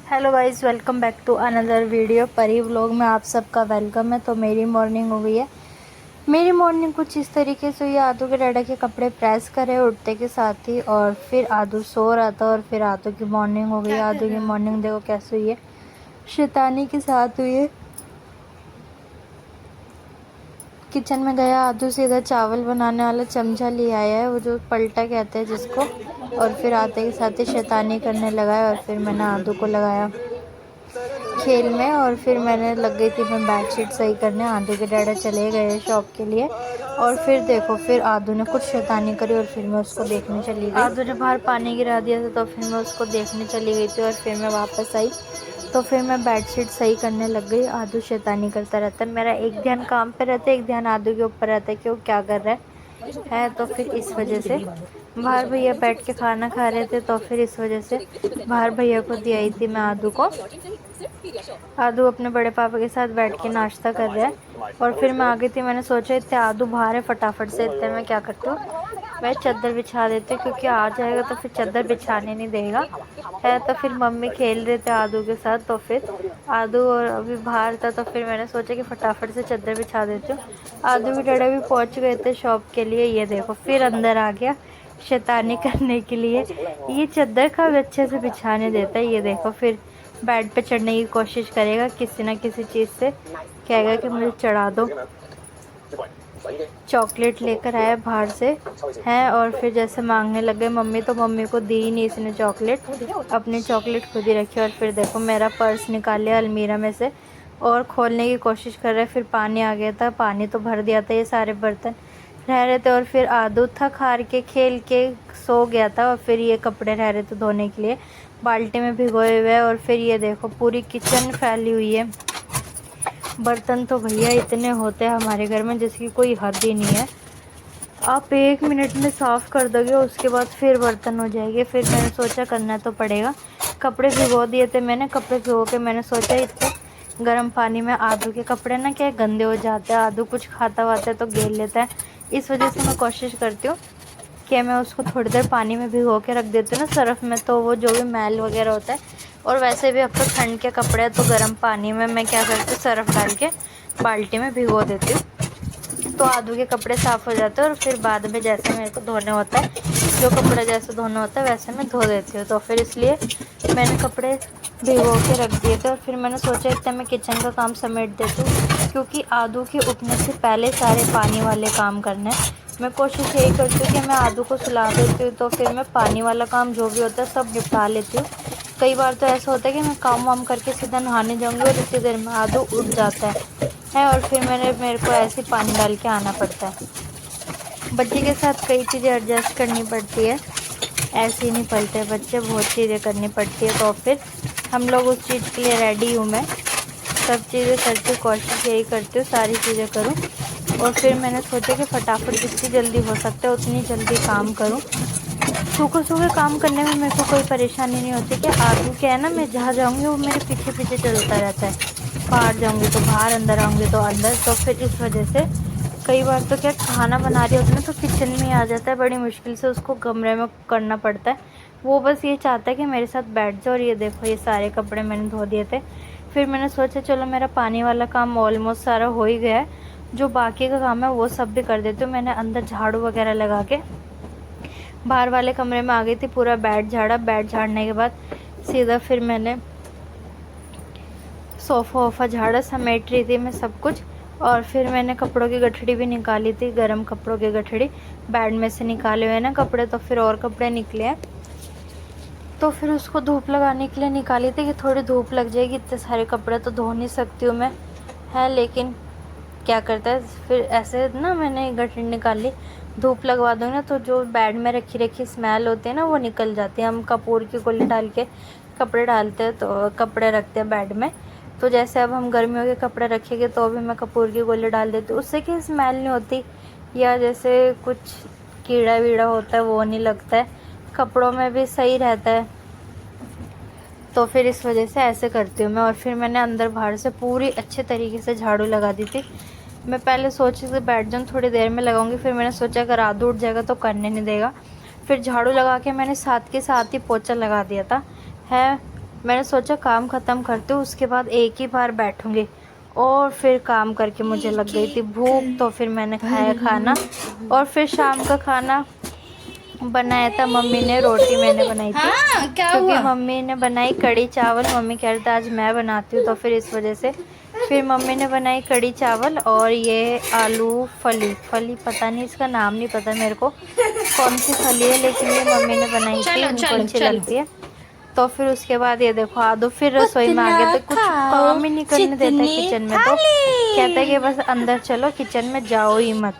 Hello guys, welcome back to another video. Pari vlog में आप सबका वेलकम है। तो मेरी मॉर्निंग हो गई है। मेरी मॉर्निंग कुछ इस तरीके से हुई। आदू के डैडा के कपड़े प्रेस करे उठते के साथ ही, और फिर आदू सो रहा था और फिर आदू की मॉर्निंग हो गई। आदू की मॉर्निंग देखो कैसे हुई है, शैतानी के साथ हुई है। किचन में गया आदू, सीधा चावल बनाने वाला चमचा ले आया है, वो जो पलटा कहते हैं जिसको, और फिर आते के साथ ही शैतानी करने लगा है। और फिर मैंने आदू को लगाया खेल में, और फिर मैंने लग गई थी मैं बेडशीट सही करने। आदू के डैडा चले गए शॉप के लिए, और फिर देखो फिर आदू ने कुछ शैतानी करी और फिर मैं उसको देखने चली गई। आदू ने बाहर पानी गिरा दिया था तो फिर मैं उसको देखने चली गई थी, और फिर मैं वापस आई तो फिर मैं बेडशीट सही करने लग गई। आदू शैतानी करता रहता है, मेरा एक ध्यान काम पे रहता है, एक ध्यान आदू के ऊपर रहता है कि वो क्या कर रहा है। तो फिर इस वजह से बाहर भैया बैठ के खाना खा रहे थे, तो फिर इस वजह से बाहर भैया को दी आई थी मैं आदू को। आदू अपने बड़े पापा के साथ बैठ के नाश्ता कर रहा है, और फिर मैं आ गई थी। मैंने सोचा इतने आदू बाहर है, फटाफट से इतने मैं क्या करती हूँ, मैं चादर बिछा देती हूँ, क्योंकि आ जाएगा तो फिर चादर बिछाने नहीं देगा है। तो फिर मम्मी खेल रहे थे आदू के साथ, तो फिर आदू और अभी बाहर था, तो फिर मैंने सोचा कि फटाफट से चादर बिछा देती हूँ। आदू के डैडा भी पहुँच गए थे शॉप के लिए। ये देखो फिर अंदर आ गया शैतानी करने के लिए। ये चादर का भी अच्छे से बिछाने देता है। ये देखो फिर बेड पे चढ़ने की कोशिश करेगा, किसी ना किसी चीज़ से कहेगा कि मुझे चढ़ा दो। चॉकलेट लेकर आया बाहर से है, और फिर जैसे मांगने लग गए मम्मी, तो मम्मी को दी ही नहीं इसने चॉकलेट, अपनी चॉकलेट खुद ही रखी। और फिर देखो मेरा पर्स निकाल लिया अलमीरा में से और खोलने की कोशिश कर रहे। फिर पानी आ गया था, पानी तो भर दिया था, ये सारे बर्तन रह रहे थे। और फिर आदू थक हार के खेल के सो गया था, और फिर ये कपड़े रह रहे थे धोने के लिए, बाल्टी में भिगोए हुए। और फिर ये देखो पूरी किचन फैली हुई है। बर्तन तो भैया इतने होते हैं हमारे घर में जिसकी कोई हद ही नहीं है। आप 1 मिनट में साफ़ कर दोगे, उसके बाद फिर बर्तन हो जाएंगे। फिर मैंने सोचा करना तो पड़ेगा। कपड़े भिगो दिए थे मैंने, कपड़े भिगो के मैंने सोचा इतने गर्म पानी में आदू के कपड़े ना क्या गंदे हो जाते हैं, आदू कुछ खाता वाता है तो घेर लेता है। इस वजह से मैं कोशिश करती हूँ कि मैं उसको थोड़ी देर पानी में भिगो के रख देती हूँ ना सर्फ़ में, तो वो जो भी मैल वगैरह होता है। और वैसे भी अब तो ठंड के कपड़े हैं, तो गर्म पानी में मैं क्या करती हूँ, सर्फ़ डाल के बाल्टी में भिगो देती हूँ, तो आदू के कपड़े साफ़ हो जाते हैं। और फिर बाद में जैसे मेरे को धोने होता है, जो कपड़ा जैसे धोना होता है वैसे मैं धो देती हूँ। तो फिर इसलिए मैंने कपड़े भिगो के रख दिए थे। और फिर मैंने सोचा इतना मैं किचन का काम समेट देती हूँ, क्योंकि आदू के उठने से पहले सारे पानी वाले काम करने हैं। मैं कोशिश यही करती हूँ कि मैं आदू को सुला देती हूँ, तो फिर मैं पानी वाला काम जो भी होता है सब निपटा लेती हूँ। कई बार तो ऐसा होता है कि मैं काम वाम करके सीधा नहाने जाऊँगी और इतनी देर में आदू उठ जाता है, और फिर मेरे को ऐसे पानी डाल के आना पड़ता है। बच्चे के साथ कई चीज़ें एडजस्ट करनी पड़ती है, ऐसे ही नहीं पलते बच्चे, बहुत चीज़ें करनी पड़ती है। तो फिर हम लोग उस चीज़ के लिए रेडी हूँ मैं, सब चीज़ें करती हूँ, कोशिश यही करती हूँ सारी चीज़ें करूँ। और फिर मैंने सोचा कि फटाफट जितनी जल्दी हो सकता है उतनी जल्दी काम करूँ। सूखे सूखे काम करने में मेरे को कोई परेशानी नहीं होती। कि आदू क्या है ना, मैं जहाँ जाऊँगी वो मेरे पीछे पीछे चलता रहता है, बाहर जाऊँगी तो बाहर, अंदर आऊँगी तो अंदर। तो फिर इस वजह से कई बार तो क्या खाना बना रही होती है ना, तो किचन में आ जाता है, बड़ी मुश्किल से उसको कमरे में करना पड़ता है। वो बस ये चाहता है कि मेरे साथ बैठ जाओ। और ये देखो ये सारे कपड़े मैंने धो दिए थे। फिर मैंने सोचा चलो मेरा पानी वाला काम ऑलमोस्ट सारा हो ही गया है, जो बाकी का काम है वो सब भी कर देती हूँ। मैंने अंदर झाड़ू वगैरह लगा के बाहर वाले कमरे में आ गई थी, पूरा बेड झाड़ा। बेड झाड़ने के बाद सीधा फिर मैंने सोफ़ा वोफ़ा झाड़ा, समेट रही थी मैं सब कुछ। और फिर मैंने कपड़ों की गठड़ी भी निकाली थी, गर्म कपड़ों की गठड़ी बेड में से निकाले हुए ना कपड़े, तो फिर और कपड़े निकले हैं, तो फिर उसको धूप लगाने के लिए निकाली थी कि थोड़ी धूप लग जाएगी। इतने सारे कपड़े तो धो नहीं सकती हूँ मैं है, लेकिन क्या करता है फिर ऐसे ना, मैंने गठरी निकाल ली। धूप लगवा दूँगी ना तो जो बेड में रखी रखी स्मेल होती है ना वो निकल जाती है। हम कपूर की गोली डाल के कपड़े डालते हैं, तो कपड़े रखते हैं बेड में, तो जैसे अब हम गर्मियों के कपड़े रखेंगे तो भी मैं कपूर की गोली डाल देती हूँ, उससे कि स्मेल नहीं होती, या जैसे कुछ कीड़ा वीड़ा होता है वो नहीं लगता है, कपड़ों में भी सही रहता है। तो फिर इस वजह से ऐसे करती हूँ मैं। और फिर मैंने अंदर बाहर से पूरी अच्छे तरीके से झाड़ू लगा दी थी। मैं पहले सोची थी बैठ जाऊँ, थोड़ी देर में लगाऊंगी, फिर मैंने सोचा अगर आदू उठ जाएगा तो करने नहीं देगा। फिर झाड़ू लगा के मैंने साथ के साथ ही पोछा लगा दिया था है। मैंने सोचा काम ख़त्म करते हूँ, उसके बाद एक ही बार बैठूँगी, और फिर काम करके मुझे लग गई थी भूख, तो फिर मैंने खाया खाना। और फिर शाम का खाना बनाया था मम्मी ने, रोटी मैंने बनाई थी। क्योंकि मम्मी ने बनाई कड़ी चावल, मम्मी कह रही थी आज मैं बनाती हूँ, तो फिर इस वजह से फिर मम्मी ने बनाई कड़ी चावल। और ये आलू फली पता नहीं, इसका नाम नहीं पता मेरे को कौन सी फली है, लेकिन ये मम्मी ने बनाई थी, उनको अच्छी लगती है। तो फिर उसके बाद ये देखो आदू फिर रसोई में आ गया, तो कुछ काम ही नहीं करने देता किचन में, तो कहता है कि बस अंदर चलो, किचन में जाओ ही मत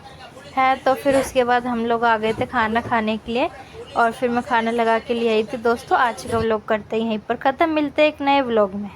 है। तो फिर उसके बाद हम लोग आ गए थे खाना खाने के लिए, और फिर मैं खाना लगा के लिए आई थी। दोस्तों आज का व्लॉग करते हैं यहीं पर ख़त्म, मिलते हैं एक नए व्लॉग में।